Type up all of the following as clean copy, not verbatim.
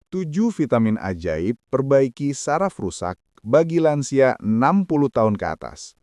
7 vitamin ajaib perbaiki saraf rusak bagi lansia 60 tahun ke atas.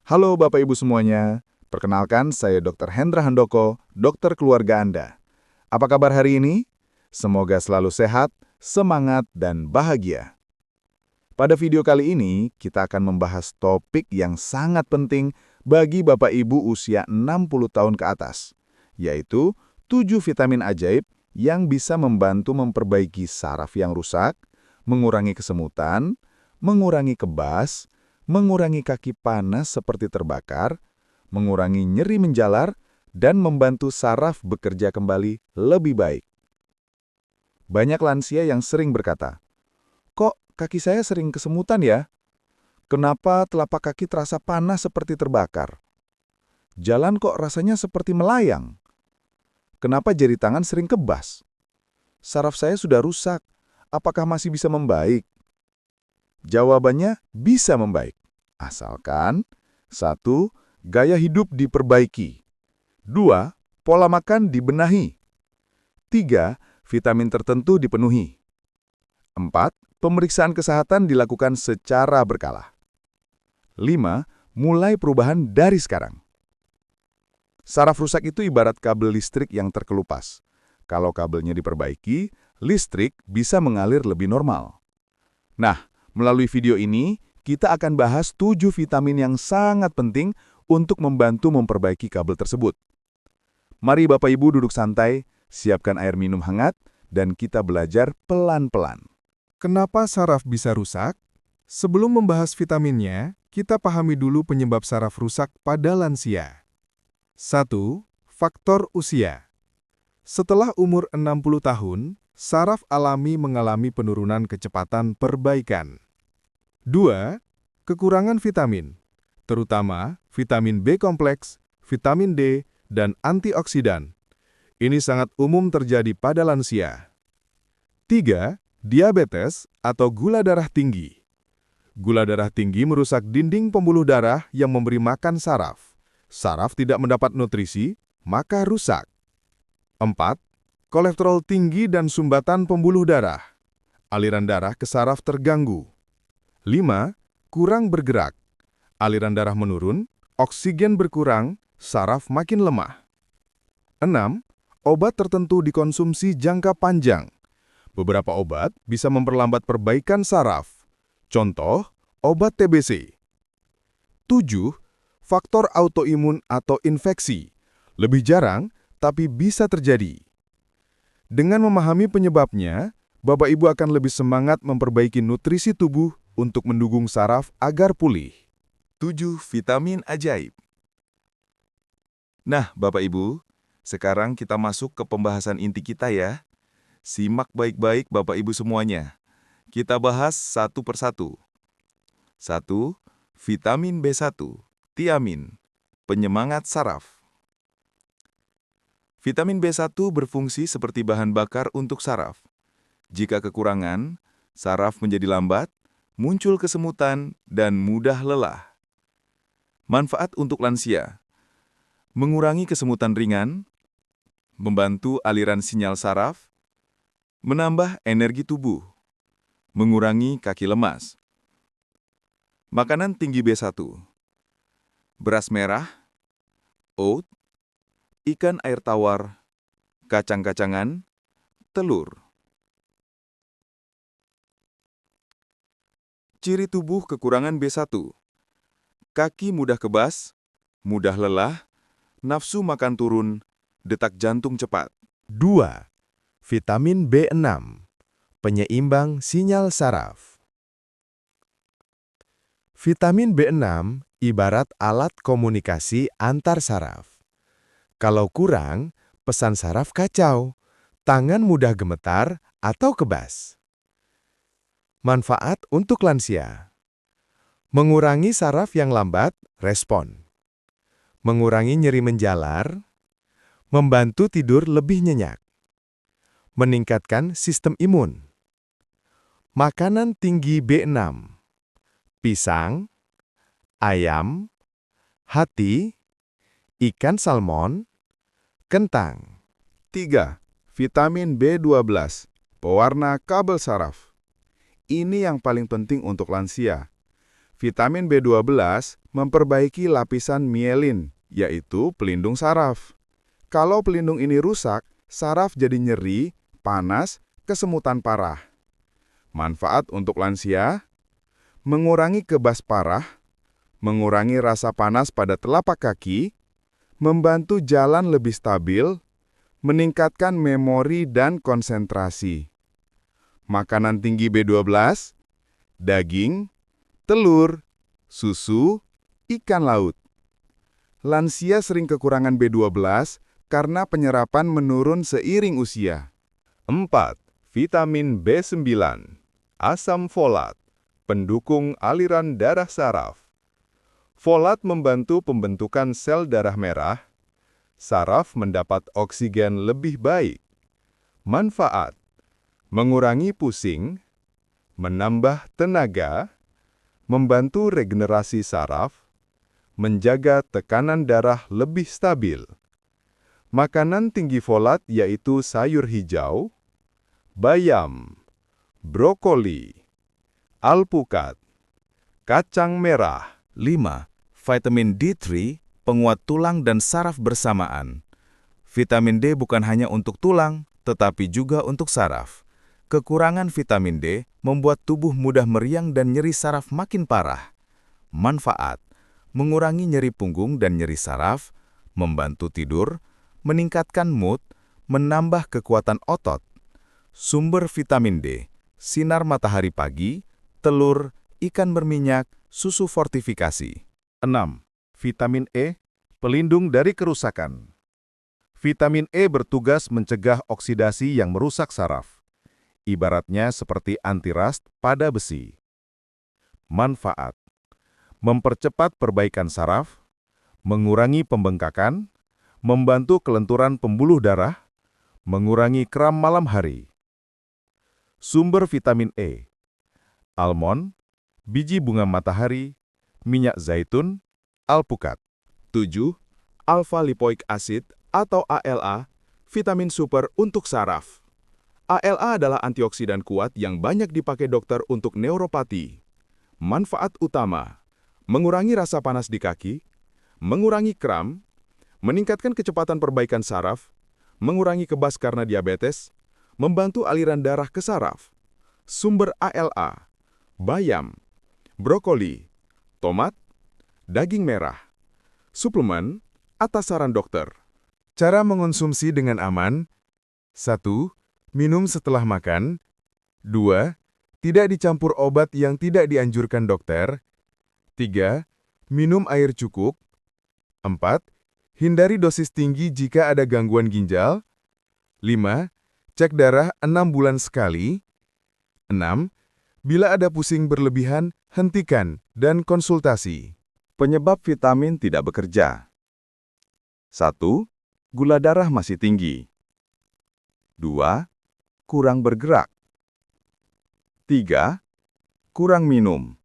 Halo Bapak Ibu semuanya, perkenalkan saya Dr. Hendra Handoko, dokter keluarga Anda. Apa kabar hari ini? Semoga selalu sehat, semangat, dan bahagia. Pada video kali ini, kita akan membahas topik yang sangat penting bagi Bapak Ibu usia 60 tahun ke atas, yaitu 7 vitamin ajaib yang bisa membantu memperbaiki saraf yang rusak, mengurangi kesemutan, mengurangi kebas, mengurangi kaki panas seperti terbakar, mengurangi nyeri menjalar, dan membantu saraf bekerja kembali lebih baik. Banyak lansia yang sering berkata, "Kok kaki saya sering kesemutan ya? Kenapa telapak kaki terasa panas seperti terbakar? Jalan kok rasanya seperti melayang? Kenapa jari tangan sering kebas? Saraf saya sudah rusak, apakah masih bisa membaik?" Jawabannya bisa membaik. Asalkan 1. Gaya hidup diperbaiki. 2. Pola makan dibenahi. 3. Vitamin tertentu dipenuhi. 4. Pemeriksaan kesehatan dilakukan secara berkala. 5. Mulai perubahan dari sekarang. Saraf rusak itu ibarat kabel listrik yang terkelupas. Kalau kabelnya diperbaiki, listrik bisa mengalir lebih normal. Nah, melalui video ini, kita akan bahas 7 vitamin yang sangat penting untuk membantu memperbaiki kabel tersebut. Mari Bapak Ibu duduk santai, siapkan air minum hangat, dan kita belajar pelan-pelan. Kenapa saraf bisa rusak? Sebelum membahas vitaminnya, kita pahami dulu penyebab saraf rusak pada lansia. 1. Faktor usia. Setelah umur 60 tahun, saraf alami mengalami penurunan kecepatan perbaikan. 2. Kekurangan vitamin, terutama vitamin B kompleks, vitamin D, dan antioksidan. Ini sangat umum terjadi pada lansia. 3. Diabetes atau gula darah tinggi. Gula darah tinggi merusak dinding pembuluh darah yang memberi makan saraf. Saraf tidak mendapat nutrisi, maka rusak. 4. Kolesterol tinggi dan sumbatan pembuluh darah. Aliran darah ke saraf terganggu. 5. Kurang bergerak. Aliran darah menurun, oksigen berkurang, saraf makin lemah. 6. Obat tertentu dikonsumsi jangka panjang. Beberapa obat bisa memperlambat perbaikan saraf. Contoh, obat TBC. 7. Faktor autoimun atau infeksi. Lebih jarang, tapi bisa terjadi. Dengan memahami penyebabnya, Bapak Ibu akan lebih semangat memperbaiki nutrisi tubuh untuk mendukung saraf agar pulih. 7 vitamin ajaib. Nah, Bapak Ibu, sekarang kita masuk ke pembahasan inti kita ya. Simak baik-baik Bapak Ibu semuanya. Kita bahas satu persatu. 1. Vitamin B1, tiamin, penyemangat saraf. Vitamin B1 berfungsi seperti bahan bakar untuk saraf. Jika kekurangan, saraf menjadi lambat, muncul kesemutan, dan mudah lelah. Manfaat untuk lansia: mengurangi kesemutan ringan, membantu aliran sinyal saraf, menambah energi tubuh, mengurangi kaki lemas. Makanan tinggi B1: beras merah, oat, ikan air tawar, kacang-kacangan, telur. Ciri tubuh kekurangan B1: kaki mudah kebas, mudah lelah, nafsu makan turun, detak jantung cepat. 2. Vitamin B6, penyeimbang sinyal saraf. Vitamin B6 ibarat alat komunikasi antar saraf. Kalau kurang, pesan saraf kacau, tangan mudah gemetar atau kebas. Manfaat untuk lansia: mengurangi saraf yang lambat, respon. Mengurangi nyeri menjalar, membantu tidur lebih nyenyak. Meningkatkan sistem imun. Makanan tinggi B6: pisang, ayam, hati, ikan salmon, kentang. 3. Vitamin B12, pewarna kabel saraf. Ini yang paling penting untuk lansia. Vitamin B12 memperbaiki lapisan mielin, yaitu pelindung saraf. Kalau pelindung ini rusak, saraf jadi nyeri, panas, kesemutan parah. Manfaat untuk lansia: mengurangi kebas parah, mengurangi rasa panas pada telapak kaki, membantu jalan lebih stabil, meningkatkan memori dan konsentrasi. Makanan tinggi B12, daging, telur, susu, ikan laut. Lansia sering kekurangan B12 karena penyerapan menurun seiring usia. 4. Vitamin B9, asam folat, pendukung aliran darah saraf. Folat membantu pembentukan sel darah merah. Saraf mendapat oksigen lebih baik. Manfaat: mengurangi pusing, menambah tenaga, membantu regenerasi saraf, menjaga tekanan darah lebih stabil. Makanan tinggi folat yaitu sayur hijau, bayam, brokoli, alpukat, kacang merah. 5. Vitamin D3, penguat tulang dan saraf bersamaan. Vitamin D bukan hanya untuk tulang, tetapi juga untuk saraf. Kekurangan vitamin D membuat tubuh mudah meriang dan nyeri saraf makin parah. Manfaat: mengurangi nyeri punggung dan nyeri saraf, membantu tidur, meningkatkan mood, menambah kekuatan otot. Sumber vitamin D: sinar matahari pagi, telur, ikan berminyak, susu fortifikasi. 6. Vitamin E, pelindung dari kerusakan. Vitamin E bertugas mencegah oksidasi yang merusak saraf. Ibaratnya seperti antirust pada besi. Manfaat: mempercepat perbaikan saraf, mengurangi pembengkakan, membantu kelenturan pembuluh darah, mengurangi kram malam hari. Sumber vitamin E: almond, biji bunga matahari, minyak zaitun, alpukat. 7. Alpha-lipoic acid atau ALA, vitamin super untuk saraf. ALA adalah antioksidan kuat yang banyak dipakai dokter untuk neuropati. Manfaat utama: mengurangi rasa panas di kaki, mengurangi kram, meningkatkan kecepatan perbaikan saraf, mengurangi kebas karena diabetes, membantu aliran darah ke saraf. Sumber ALA: bayam, brokoli, tomat, daging merah. Suplemen atas saran dokter. Cara mengonsumsi dengan aman: 1. Minum setelah makan. 2. Tidak dicampur obat yang tidak dianjurkan dokter. 3. Minum air cukup. 4. Hindari dosis tinggi jika ada gangguan ginjal. 5. Cek darah 6 bulan sekali. 6. Bila ada pusing berlebihan, hentikan dan konsultasi. Penyebab vitamin tidak bekerja. 1. Gula darah masih tinggi. 2. Kurang bergerak. 3. Kurang minum.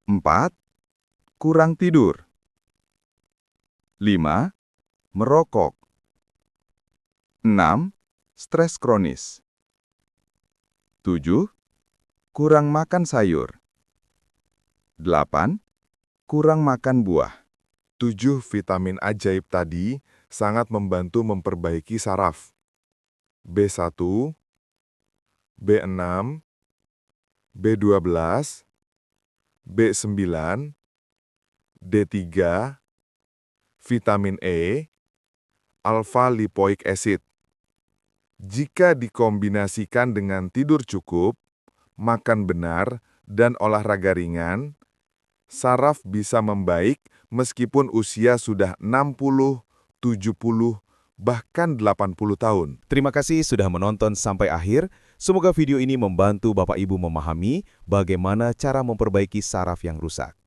4. Kurang tidur. 5. Merokok. 6. Stres kronis. 7. Kurang makan sayur. 8. Kurang makan buah. 7 vitamin ajaib tadi sangat membantu memperbaiki saraf. B1, B6, B12, B9, D3, vitamin E, alpha-lipoic acid. Jika dikombinasikan dengan tidur cukup, makan benar, dan olahraga ringan, saraf bisa membaik meskipun usia sudah 60, 70, bahkan 80 tahun. Terima kasih sudah menonton sampai akhir. Semoga video ini membantu Bapak Ibu memahami bagaimana cara memperbaiki saraf yang rusak.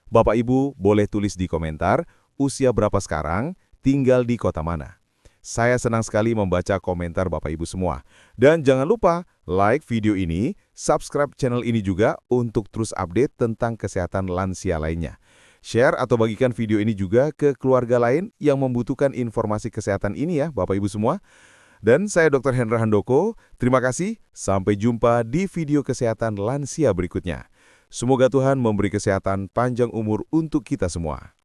Bapak Ibu boleh tulis di komentar usia berapa sekarang, tinggal di kota mana. Saya senang sekali membaca komentar Bapak Ibu semua. Dan jangan lupa like video ini, subscribe channel ini juga untuk terus update tentang kesehatan lansia lainnya. Share atau bagikan video ini juga ke keluarga lain yang membutuhkan informasi kesehatan ini ya Bapak Ibu semua. Dan saya Dr. Hendra Handoko, terima kasih, sampai jumpa di video kesehatan lansia berikutnya. Semoga Tuhan memberi kesehatan panjang umur untuk kita semua.